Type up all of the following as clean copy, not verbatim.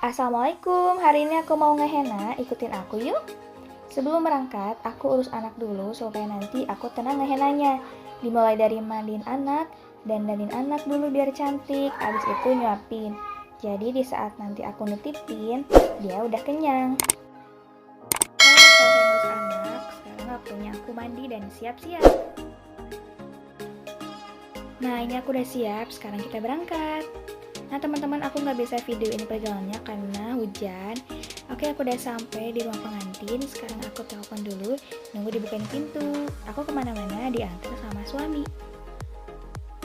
Assalamualaikum, hari ini aku mau ngehenna, ikutin aku yuk. Sebelum berangkat, aku urus anak dulu supaya nanti aku tenang ngehenanya. Dimulai dari mandiin anak, dan dandanin anak dulu biar cantik, abis itu nyuapin. Jadi di saat nanti aku nutipin, dia udah kenyang. Nah, selesai ngurus anak, sekarang waktunya aku mandi dan siap-siap. Nah, ini aku udah siap, sekarang kita berangkat. Nah teman-teman, aku nggak bisa video ini perjalanannya karena hujan. Oke, aku udah sampai di ruang pengantin. Sekarang aku telepon dulu, nunggu dibukain pintu. Aku kemana-mana diantar sama suami.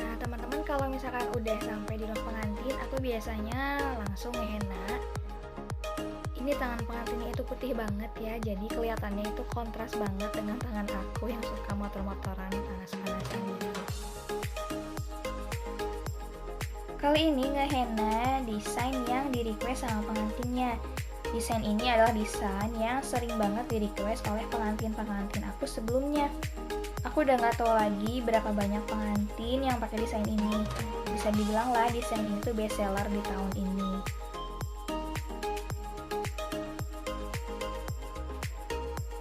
Nah teman-teman, kalau misalkan udah sampai di ruang pengantin, aku biasanya langsung ngehenna. Ini tangan pengantinnya itu putih banget ya, jadi kelihatannya itu kontras banget dengan tangan aku yang suka motor-motoran panas-panasan gitu. Kali ini ngehenna desain yang di request sama pengantinnya. Desain ini adalah desain yang sering banget di request oleh pengantin-pengantin aku sebelumnya. Aku udah gak tahu lagi berapa banyak pengantin yang pakai desain ini. Bisa dibilang lah desain itu best seller di tahun ini.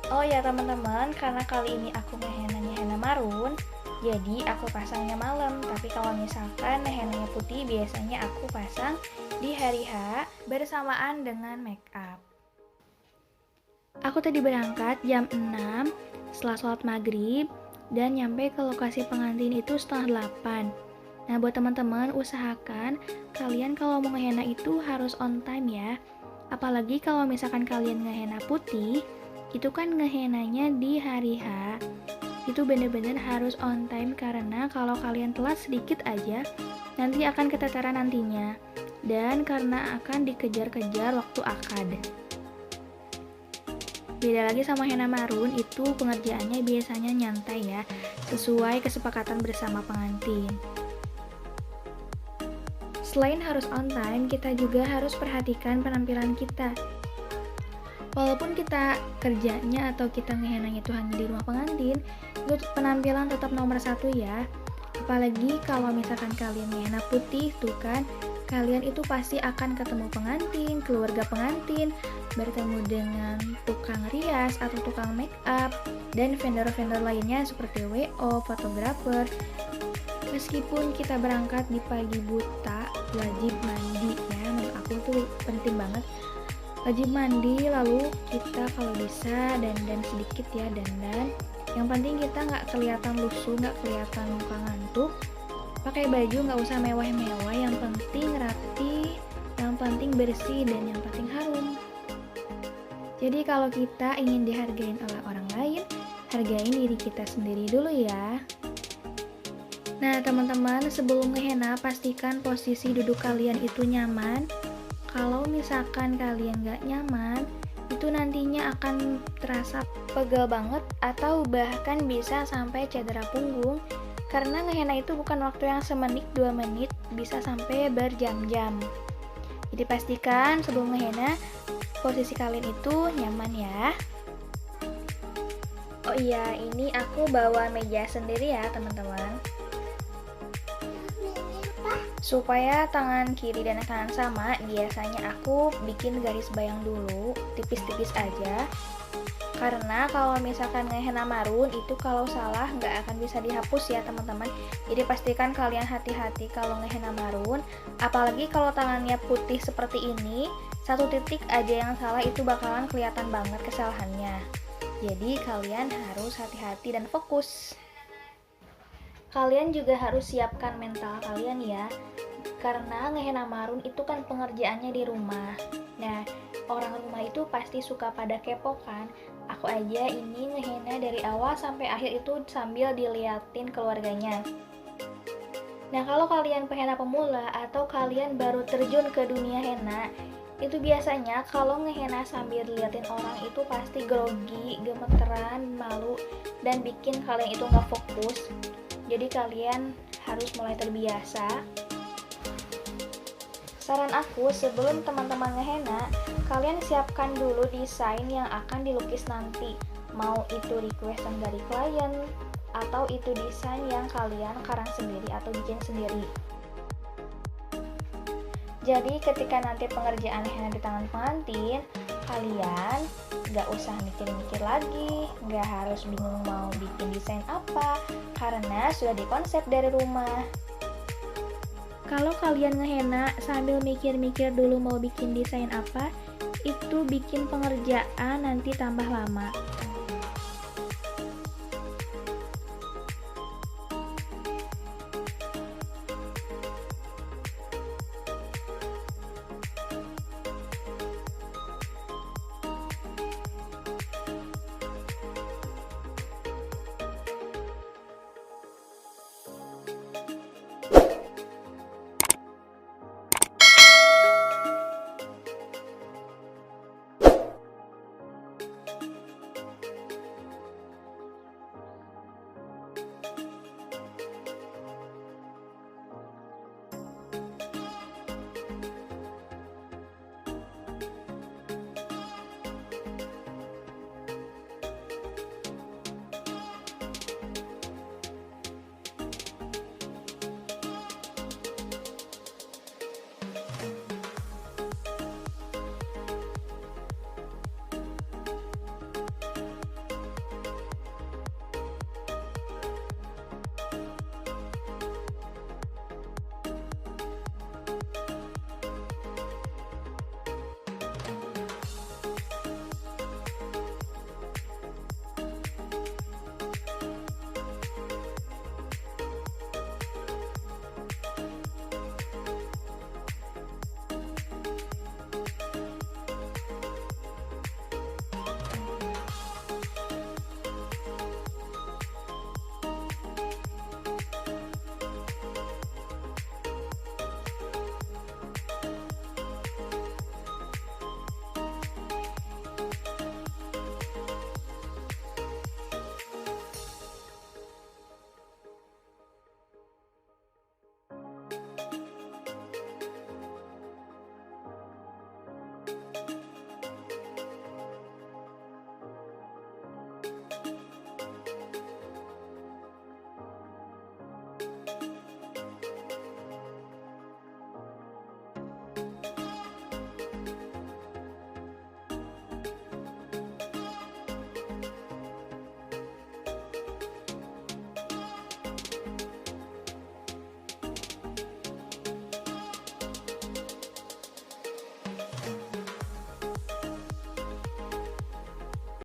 Oh ya teman-teman, karena kali ini aku ngehenna marun, jadi aku pasangnya malam. Tapi kalau misalkan henanya putih, biasanya aku pasang di hari H bersamaan dengan make up. Aku tadi berangkat jam 6 setelah sholat maghrib dan nyampe ke lokasi pengantin itu setengah 8. Nah buat teman-teman, usahakan kalian kalau mau ngehenna itu harus on time ya. Apalagi kalau misalkan kalian ngehenna putih, itu kan ngehenanya di hari H. Itu bener-bener harus on time karena kalau kalian telat sedikit aja nanti akan keteteran nantinya, dan karena akan dikejar-kejar waktu akad. Beda lagi sama henna marun, itu pengerjaannya biasanya nyantai ya, sesuai kesepakatan bersama pengantin. Selain harus on time, kita juga harus perhatikan penampilan kita. Walaupun kita kerjanya atau kita ngehenanya itu hanya di rumah pengantin, itu penampilan tetap nomor 1 ya. Apalagi kalau misalkan kalian ngehenna putih tuh kan, kalian itu pasti akan ketemu pengantin, keluarga pengantin, bertemu dengan tukang rias atau tukang make up, dan vendor-vendor lainnya seperti WO, fotografer. Meskipun kita berangkat di pagi buta, wajib mandi ya, menurut aku tuh penting banget. Wajib mandi, lalu kita kalau bisa dandan sedikit ya, dandan. Yang penting kita nggak kelihatan lusuh, nggak kelihatan muka ngantuk. Pakai baju nggak usah mewah-mewah, yang penting rapi, yang penting bersih, dan yang penting harum. Jadi kalau kita ingin dihargain oleh orang lain, hargain diri kita sendiri dulu ya. Nah teman-teman, sebelum ngehenna pastikan posisi duduk kalian itu nyaman. Kalau misalkan kalian gak nyaman, itu nantinya akan terasa pegel banget atau bahkan bisa sampai cedera punggung. Karena ngehenna itu bukan waktu yang semenit 2 menit, bisa sampai berjam-jam. Jadi pastikan sebelum ngehenna, posisi kalian itu nyaman ya. Oh iya, ini aku bawa meja sendiri ya teman-teman, supaya tangan kiri dan kanan sama. Biasanya aku bikin garis bayang dulu, tipis-tipis aja. Karena kalau misalkan ngehenna marun itu kalau salah nggak akan bisa dihapus ya teman-teman. Jadi pastikan kalian hati-hati kalau ngehenna marun. Apalagi kalau tangannya putih seperti ini, 1 titik aja yang salah itu bakalan kelihatan banget kesalahannya. Jadi kalian harus hati-hati dan fokus. Kalian juga harus siapkan mental kalian ya, karena ngehenna marun itu kan pengerjaannya di rumah. Nah, orang rumah itu pasti suka pada kepo kan. Aku aja ini ngehenna dari awal sampai akhir itu sambil diliatin keluarganya. Nah, kalau kalian pehenna pemula atau kalian baru terjun ke dunia henna, itu biasanya kalau ngehenna sambil diliatin orang itu pasti grogi, gemeteran, malu, dan bikin kalian itu nggak fokus. Jadi kalian harus mulai terbiasa. Saran aku, sebelum teman-teman ngehenna, kalian siapkan dulu desain yang akan dilukis nanti. Mau itu requestan dari klien, atau itu desain yang kalian karang sendiri atau bikin sendiri. Jadi ketika nanti pengerjaan henna di tangan pengantin, kalian gak usah mikir-mikir lagi, gak harus bingung mau bikin desain apa, karena sudah dikonsep dari rumah. Kalau kalian ngehenna sambil mikir-mikir dulu mau bikin desain apa, itu bikin pengerjaan nanti tambah lama.